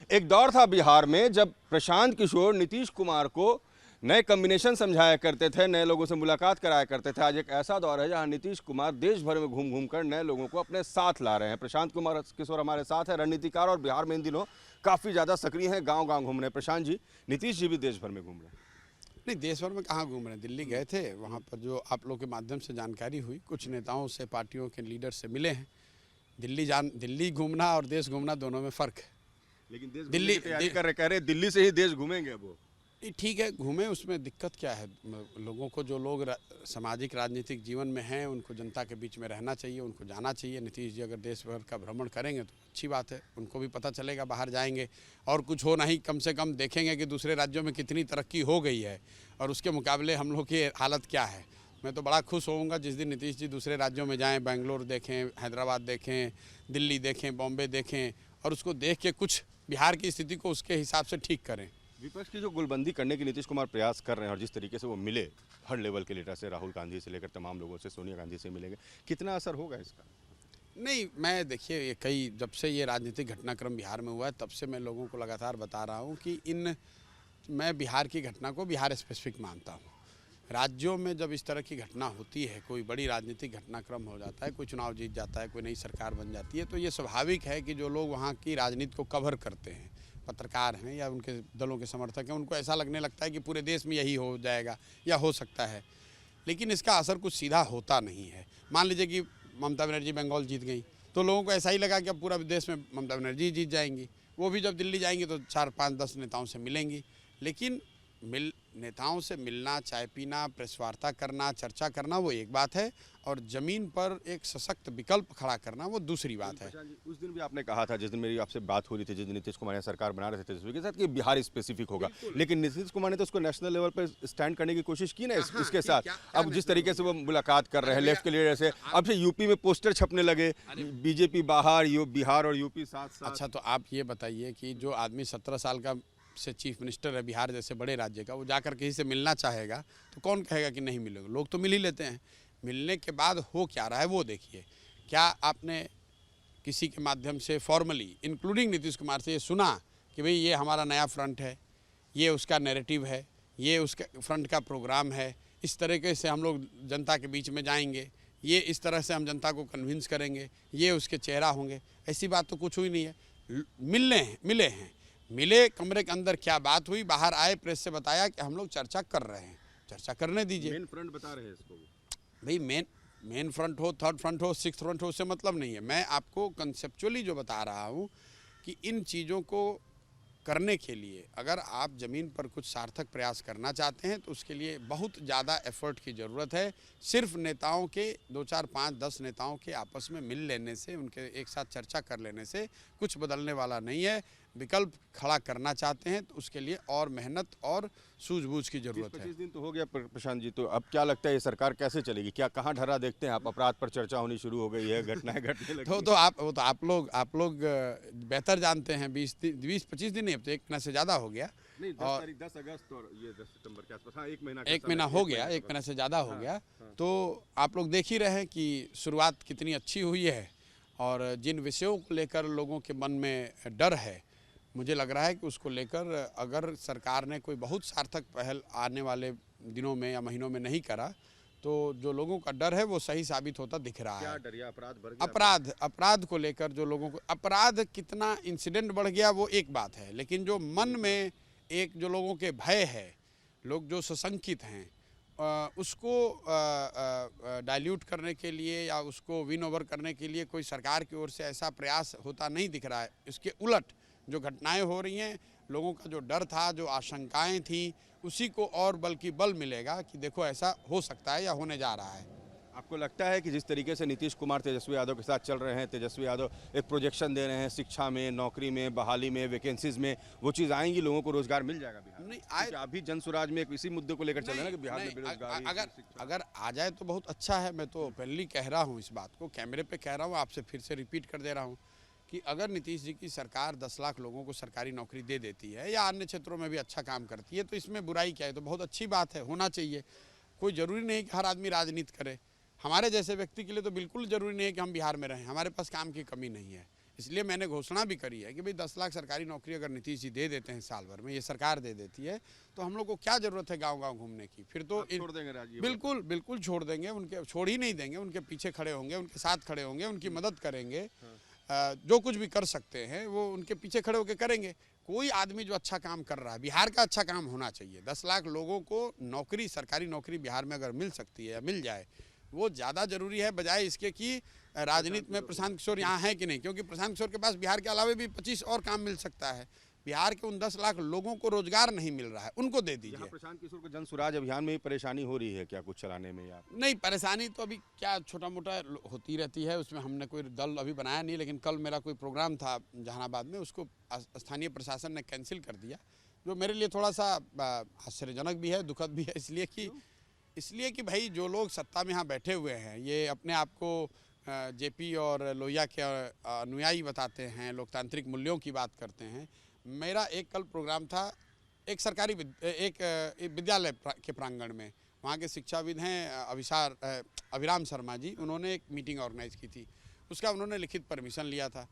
एक दौर था बिहार में जब प्रशांत किशोर नीतीश कुमार को नए कॉम्बिनेशन समझाया करते थे, नए लोगों से मुलाकात कराया करते थे। आज एक ऐसा दौर है जहां नीतीश कुमार देश भर में घूम घूम कर नए लोगों को अपने साथ ला रहे हैं। प्रशांत कुमार किशोर हमारे साथ है, रणनीतिकार, और बिहार में इन दिनों काफ़ी ज़्यादा सक्रिय हैं, गाँव गाँव घूम रहे हैं। प्रशांत जी, नीतीश जी भी देश भर में घूम रहे हैं। नहीं, देश भर में कहाँ घूम रहे हैं, दिल्ली गए थे। वहाँ पर जो आप लोग के माध्यम से जानकारी हुई, कुछ नेताओं से, पार्टियों के लीडर से मिले हैं। दिल्ली घूमना और देश घूमना दोनों में फ़र्क है। लेकिन दिल्ली की तैयारी कर रहे, कह रहे दिल्ली से ही देश घूमेंगे वो। ठीक है, घूमें, उसमें दिक्कत क्या है। लोगों को, जो लोग सामाजिक राजनीतिक जीवन में हैं, उनको जनता के बीच में रहना चाहिए, उनको जाना चाहिए। नीतीश जी अगर देश भर का भ्रमण करेंगे तो अच्छी बात है, उनको भी पता चलेगा, बाहर जाएंगे और कुछ हो नहीं, कम से कम देखेंगे कि दूसरे राज्यों में कितनी तरक्की हो गई है और उसके मुकाबले हम लोग की हालत क्या है। मैं तो बड़ा खुश होऊंगा जिस दिन नीतीश जी दूसरे राज्यों में जाएँ, बेंगलोर देखें, हैदराबाद देखें, दिल्ली देखें, बॉम्बे देखें, और उसको देख के कुछ बिहार की स्थिति को उसके हिसाब से ठीक करें। विपक्ष की जो गुलबंदी करने की नीतीश कुमार प्रयास कर रहे हैं और जिस तरीके से वो मिले हर लेवल के लीडर से, राहुल गांधी से लेकर तमाम लोगों से, सोनिया गांधी से मिलेंगे, कितना असर होगा इसका? नहीं, मैं देखिए, ये जब से ये राजनीतिक घटनाक्रम बिहार में हुआ है तब से मैं लोगों को लगातार बता रहा हूँ कि मैं बिहार की घटना को बिहार स्पेसिफिक मानता हूँ। राज्यों में जब इस तरह की घटना होती है, कोई बड़ी राजनीतिक घटनाक्रम हो जाता है, कोई चुनाव जीत जाता है, कोई नई सरकार बन जाती है, तो ये स्वाभाविक है कि जो लोग वहाँ की राजनीति को कवर करते हैं, पत्रकार हैं या उनके दलों के समर्थक हैं, उनको ऐसा लगने लगता है कि पूरे देश में यही हो जाएगा या हो सकता है। लेकिन इसका असर कुछ सीधा होता नहीं है। मान लीजिए कि ममता बनर्जी बंगाल जीत गई तो लोगों को ऐसा ही लगा कि अब पूरा देश में ममता बनर्जी जीत जाएंगी। वो भी जब दिल्ली जाएंगी तो 4, 5, 10 नेताओं से मिलेंगी। लेकिन नेताओं से मिलना, चाय पीना, प्रेस वार्ता करना, चर्चा करना, वो एक बात है, और ज़मीन पर एक सशक्त विकल्प खड़ा करना वो दूसरी बात है। उस दिन भी आपने कहा था, जिस दिन मेरी आपसे बात हो रही थी, जिस दिन नीतीश कुमार ने सरकार बना रहे थे तेजस्वी के साथ, कि बिहार स्पेसिफिक होगा, लेकिन नीतीश कुमार ने तो उसको नेशनल लेवल पर स्टैंड करने की कोशिश की ना इसके साथ। अब जिस तरीके से वो मुलाकात कर रहे हैं लेफ्ट के लीडर से, अब से यूपी में पोस्टर छपने लगे, बीजेपी बाहर, बिहार और यूपी साथ। अच्छा, तो आप ये बताइए कि जो आदमी 17 साल का से चीफ मिनिस्टर है बिहार जैसे बड़े राज्य का, वो जाकर किसी से मिलना चाहेगा तो कौन कहेगा कि नहीं मिलेगा? लोग तो मिल ही लेते हैं। मिलने के बाद हो क्या रहा है वो देखिए। क्या आपने किसी के माध्यम से फॉर्मली, इंक्लूडिंग नीतीश कुमार से, ये सुना कि भाई ये हमारा नया फ्रंट है, ये उसका नैरेटिव है, ये उसका फ्रंट का प्रोग्राम है, इस तरीके से हम लोग जनता के बीच में जाएंगे, ये इस तरह से हम जनता को कन्विंस करेंगे, ये उसके चेहरा होंगे? ऐसी बात तो कुछ हुई नहीं है। मिले, कमरे के अंदर क्या बात हुई, बाहर आए, प्रेस से बताया कि हम लोग चर्चा कर रहे हैं। चर्चा करने दीजिए। मेन फ्रंट बता रहे हैं इसको भाई। मेन फ्रंट हो, थर्ड फ्रंट हो, सिक्स्थ फ्रंट हो, उससे मतलब नहीं है। मैं आपको कंसेप्चुअली जो बता रहा हूँ कि इन चीज़ों को करने के लिए अगर आप ज़मीन पर कुछ सार्थक प्रयास करना चाहते हैं तो उसके लिए बहुत ज़्यादा एफर्ट की ज़रूरत है। सिर्फ नेताओं के 2, 4, 5, 10 नेताओं के आपस में मिल लेने से, उनके एक साथ चर्चा कर लेने से कुछ बदलने वाला नहीं है। विकल्प खड़ा करना चाहते हैं तो उसके लिए और मेहनत और सूझबूझ की जरूरत है। 25 दिन तो हो गया प्रशांत जी, तो अब क्या लगता है ये सरकार कैसे चलेगी? क्या कहाँ ढर्रा देखते हैं आप? अपराध पर चर्चा होनी शुरू हो गई है, घटनाएं घटने लगी। तो आप लोग बेहतर जानते हैं। 20-25 दिन नहीं, अब तो 1 महीना से ज़्यादा हो गया। नहीं, 10 अगस्त और ये 10 सितंबर के आसपास, हाँ, 1 महीना हो गया, 1 महीना से ज़्यादा हो गया। तो आप लोग देख ही रहे हैं कि शुरुआत कितनी अच्छी हुई है, और जिन विषयों को लेकर लोगों के मन में डर है, मुझे लग रहा है कि उसको लेकर अगर सरकार ने कोई बहुत सार्थक पहल आने वाले दिनों में या महीनों में नहीं करा तो जो लोगों का डर है वो सही साबित होता दिख रहा है। क्या डर? अपराध बढ़ गया? अपराध को लेकर जो लोगों को, अपराध कितना इंसिडेंट बढ़ गया वो एक बात है, लेकिन जो मन में एक जो लोगों के भय है, लोग जो सशंकित हैं, उसको डाइल्यूट करने के लिए या उसको विन ओवर करने के लिए कोई सरकार की ओर से ऐसा प्रयास होता नहीं दिख रहा है। इसके उलट जो घटनाएं हो रही हैं, लोगों का जो डर था, जो आशंकाएं थी, उसी को और बल्कि बल मिलेगा कि देखो ऐसा हो सकता है या होने जा रहा है। आपको लगता है कि जिस तरीके से नीतीश कुमार तेजस्वी यादव के साथ चल रहे हैं, तेजस्वी यादव एक प्रोजेक्शन दे रहे हैं, शिक्षा में, नौकरी में, बहाली में, वैकेंसीज में, वो चीज़ आएंगी, लोगों को रोजगार मिल जाएगा बिहार? नहीं आए, आप भी जन स्वराज में इसी मुद्दे को लेकर चल रहे हैं कि बिहार में बेरोजगारी, अगर आ जाए तो बहुत अच्छा है। मैं तो पहले कह रहा हूँ, इस बात को कैमरे पे कह रहा हूँ, आपसे फिर से रिपीट कर दे रहा हूँ कि अगर नीतीश जी की सरकार 10 लाख लोगों को सरकारी नौकरी दे देती है या अन्य क्षेत्रों में भी अच्छा काम करती है तो इसमें बुराई क्या है? तो बहुत अच्छी बात है, होना चाहिए। कोई ज़रूरी नहीं कि हर आदमी राजनीति करे। हमारे जैसे व्यक्ति के लिए तो बिल्कुल ज़रूरी नहीं है कि हम बिहार में रहें, हमारे पास काम की कमी नहीं है। इसलिए मैंने घोषणा भी करी है कि भाई 10 लाख सरकारी नौकरी अगर नीतीश जी दे देते हैं साल भर में, ये सरकार दे देती है, तो हम लोग को क्या ज़रूरत है गांव-गांव घूमने की। फिर तो छोड़ देंगे राज्य? बिल्कुल बिल्कुल छोड़ देंगे, उनके छोड़ ही नहीं देंगे, उनके पीछे खड़े होंगे, उनके साथ खड़े होंगे, उनकी मदद करेंगे। जो कुछ भी कर सकते हैं वो उनके पीछे खड़े होकर करेंगे। कोई आदमी जो अच्छा काम कर रहा है, बिहार का अच्छा काम होना चाहिए। 10 लाख लोगों को नौकरी, सरकारी नौकरी बिहार में अगर मिल सकती है या मिल जाए, वो ज़्यादा जरूरी है बजाय इसके कि राजनीति में प्रशांत किशोर यहाँ है कि नहीं। क्योंकि प्रशांत किशोर के पास बिहार के अलावा भी 25 और काम मिल सकता है। बिहार के उन 10 लाख लोगों को रोजगार नहीं मिल रहा है, उनको दे दीजिए। प्रशांत किशोर को जन स्वराज अभियान में भी परेशानी हो रही है क्या कुछ चलाने में? या नहीं, परेशानी तो अभी क्या छोटा मोटा होती रहती है, उसमें हमने कोई दल अभी बनाया नहीं। लेकिन कल मेरा कोई प्रोग्राम था जहानाबाद में, उसको स्थानीय प्रशासन ने कैंसिल कर दिया, जो मेरे लिए थोड़ा सा आश्चर्यजनक भी है, दुखद भी है। इसलिए कि भाई जो लोग सत्ता में यहाँ बैठे हुए हैं, ये अपने आप को जेपी और लोहिया के अनुयायी बताते हैं, लोकतांत्रिक मूल्यों की बात करते हैं। मेरा एक कल प्रोग्राम था एक सरकारी एक विद्यालय के प्रांगण में, वहाँ के शिक्षाविद हैं अभिराम शर्मा जी, उन्होंने एक मीटिंग ऑर्गेनाइज की थी। उसका उन्होंने लिखित परमिशन लिया था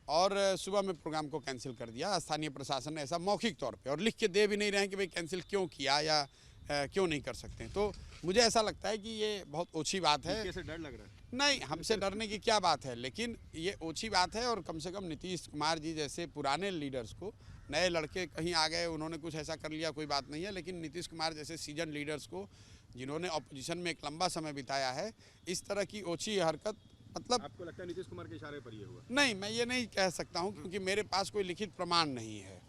और सुबह में प्रोग्राम को कैंसिल कर दिया। स्थानीय प्रशासन ने ऐसा मौखिक तौर पे, और लिख के दे भी नहीं रहे हैं कि भाई कैंसिल क्यों किया या क्यों नहीं कर सकते हैं। तो मुझे ऐसा लगता है कि ये बहुत ओछी बात है। कैसे डर लग रहा है? नहीं, हमसे डरने की क्या बात है, लेकिन ये ओछी बात है। और कम से कम नीतीश कुमार जी जैसे पुराने लीडर्स को, नए लड़के कहीं आ गए, उन्होंने कुछ ऐसा कर लिया, कोई बात नहीं है। लेकिन नीतीश कुमार जैसे सीजन लीडर्स को, जिन्होंने अपोजिशन में एक लंबा समय बिताया है, इस तरह की ओछी हरकत, मतलब आपको लगता है नीतीश कुमार के इशारे पर ये हुआ? नहीं, मैं ये नहीं कह सकता हूँ, क्योंकि मेरे पास कोई लिखित प्रमाण नहीं है।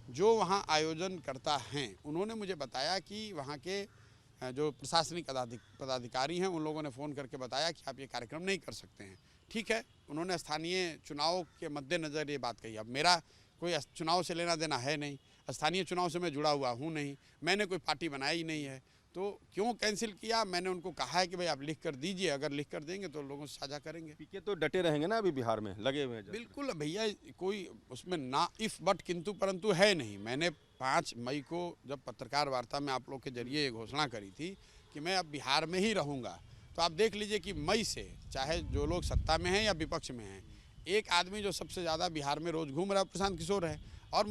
जो वहाँ आयोजन करता हैं, उन्होंने मुझे बताया कि वहाँ के जो प्रशासनिक पदाधिकारी हैं, उन लोगों ने फ़ोन करके बताया कि आप ये कार्यक्रम नहीं कर सकते हैं। ठीक है, उन्होंने स्थानीय चुनाव के मद्देनज़र ये बात कही। अब मेरा कोई चुनाव से लेना देना है नहीं, स्थानीय चुनाव से मैं जुड़ा हुआ हूँ नहीं, मैंने कोई पार्टी बनाई नहीं है, तो क्यों कैंसिल किया? मैंने उनको कहा है कि भाई आप लिख कर दीजिए, अगर लिख कर देंगे तो लोगों से साझा करेंगे। पीके तो डटे रहेंगे ना अभी बिहार में, लगे हुए हैं? बिल्कुल भैया, कोई उसमें ना इफ बट किंतु परंतु है नहीं। मैंने 5 मई को जब पत्रकार वार्ता में आप लोग के जरिए ये घोषणा करी थी कि मैं अब बिहार में ही रहूँगा, तो आप देख लीजिए कि मई से, चाहे जो लोग सत्ता में हैं या विपक्ष में हैं, एक आदमी जो सबसे ज़्यादा बिहार में रोज़ घूम रहा है प्रशांत किशोर है। और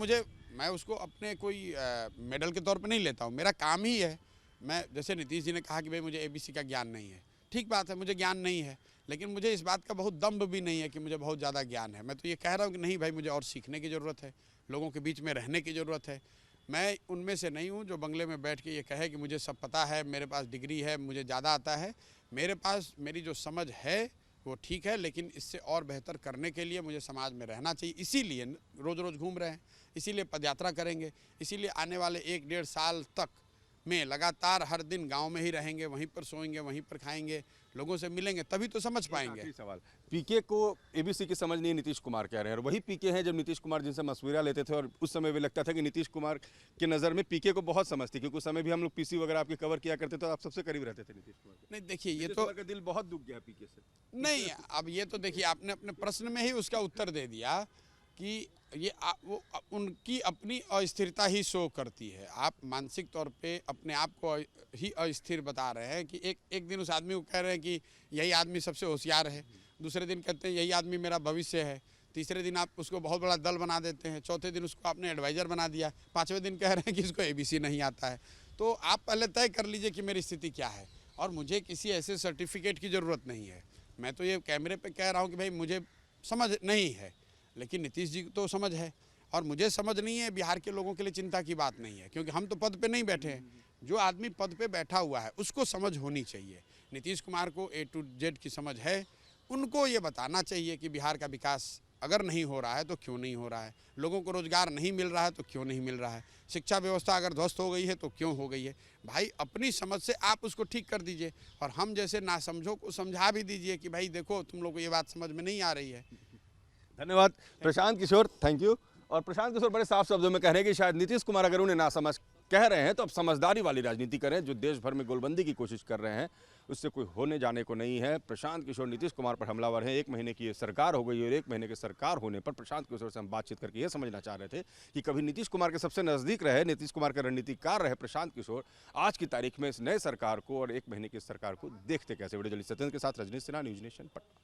मैं उसको अपने कोई मेडल के तौर पर नहीं लेता हूँ, मेरा काम ही है। मैं, जैसे नीतीश जी ने कहा कि भाई मुझे ABC का ज्ञान नहीं है, ठीक बात है, मुझे ज्ञान नहीं है, लेकिन मुझे इस बात का बहुत दम्भ भी नहीं है कि मुझे बहुत ज़्यादा ज्ञान है। मैं तो ये कह रहा हूँ कि नहीं भाई, मुझे और सीखने की ज़रूरत है, लोगों के बीच में रहने की ज़रूरत है। मैं उनमें से नहीं हूँ जो बंगले में बैठ के ये कहे कि मुझे सब पता है, मेरे पास डिग्री है, मुझे ज़्यादा आता है। मेरे पास मेरी जो समझ है वो ठीक है, लेकिन इससे और बेहतर करने के लिए मुझे समाज में रहना चाहिए। इसीलिए रोज़ रोज़ घूम रहे हैं, इसीलिए पदयात्रा करेंगे, इसीलिए आने वाले 1-1.5 साल तक में लगातार हर दिन गांव में ही रहेंगे, वहीं पर सोएंगे, वहीं पर खाएंगे, लोगों से मिलेंगे, तभी तो समझ पाएंगे। सवाल, पीके को ABC की समझ नहीं, नीतीश कुमार कह रहे हैं, और वही पीके हैं जब नीतीश कुमार जिनसे मशवरा लेते थे, और उस समय भी लगता था कि नीतीश कुमार की नज़र में पीके को बहुत समझ थी, क्योंकि उस समय भी हम लोग PC वगैरह आपके कवर किया करते थे, तो आप सबसे करीब रहते थे नीतीश कुमार। नहीं देखिए, ये तो दिल बहुत दुख गया पीके से। नहीं, अब ये तो देखिए, आपने अपने प्रश्न में ही उसका उत्तर दे दिया कि ये वो उनकी अपनी अस्थिरता ही शो करती है। आप मानसिक तौर पे अपने आप को ही अस्थिर बता रहे हैं कि एक दिन उस आदमी को कह रहे हैं कि यही आदमी सबसे होशियार है, दूसरे दिन कहते हैं यही आदमी मेरा भविष्य है, तीसरे दिन आप उसको बहुत बड़ा दल बना देते हैं, चौथे दिन उसको आपने एडवाइज़र बना दिया, 5वें दिन कह रहे हैं कि इसको ABC नहीं आता है। तो आप पहले तय कर लीजिए कि मेरी स्थिति क्या है। और मुझे किसी ऐसे सर्टिफिकेट की ज़रूरत नहीं है। मैं तो ये कैमरे पर कह रहा हूँ कि भाई मुझे समझ नहीं है, लेकिन नीतीश जी को तो समझ है, और मुझे समझ नहीं है। बिहार के लोगों के लिए चिंता की बात नहीं है, क्योंकि हम तो पद पे नहीं बैठे हैं। जो आदमी पद पे बैठा हुआ है उसको समझ होनी चाहिए। नीतीश कुमार को A to Z की समझ है, उनको ये बताना चाहिए कि बिहार का विकास अगर नहीं हो रहा है तो क्यों नहीं हो रहा है, लोगों को रोज़गार नहीं मिल रहा है तो क्यों नहीं मिल रहा है, शिक्षा व्यवस्था अगर ध्वस्त हो गई है तो क्यों हो गई है। भाई अपनी समझ से आप उसको ठीक कर दीजिए, और हम जैसे नासमझों को समझा भी दीजिए कि भाई देखो, तुम लोग को ये बात समझ में नहीं आ रही है। धन्यवाद प्रशांत किशोर, थैंक यू। और प्रशांत किशोर बड़े साफ शब्दों में कह रहे हैं कि शायद नीतीश कुमार अगर उन्हें नासमझ कह रहे हैं तो अब समझदारी वाली राजनीति करें। जो देश भर में गोलबंदी की कोशिश कर रहे हैं उससे कोई होने जाने को नहीं है। प्रशांत किशोर नीतीश कुमार पर हमलावर हैं। 1 महीने की ये सरकार हो गई, और 1 महीने की सरकार होने पर प्रशांत किशोर से हम बातचीत करके ये समझना चाह रहे थे कि कभी नीतीश कुमार के सबसे नज़दीक रहे, नीतीश कुमार के रणनीतिकार रहे प्रशांत किशोर, आज की तारीख में इस नए सरकार को और 1 महीने की सरकार को देखते कैसे। वीडियो जर्नलिस्ट सत्येंद्र के साथ रजनीश सिन्हा, न्यूज़ नेशन, पटना।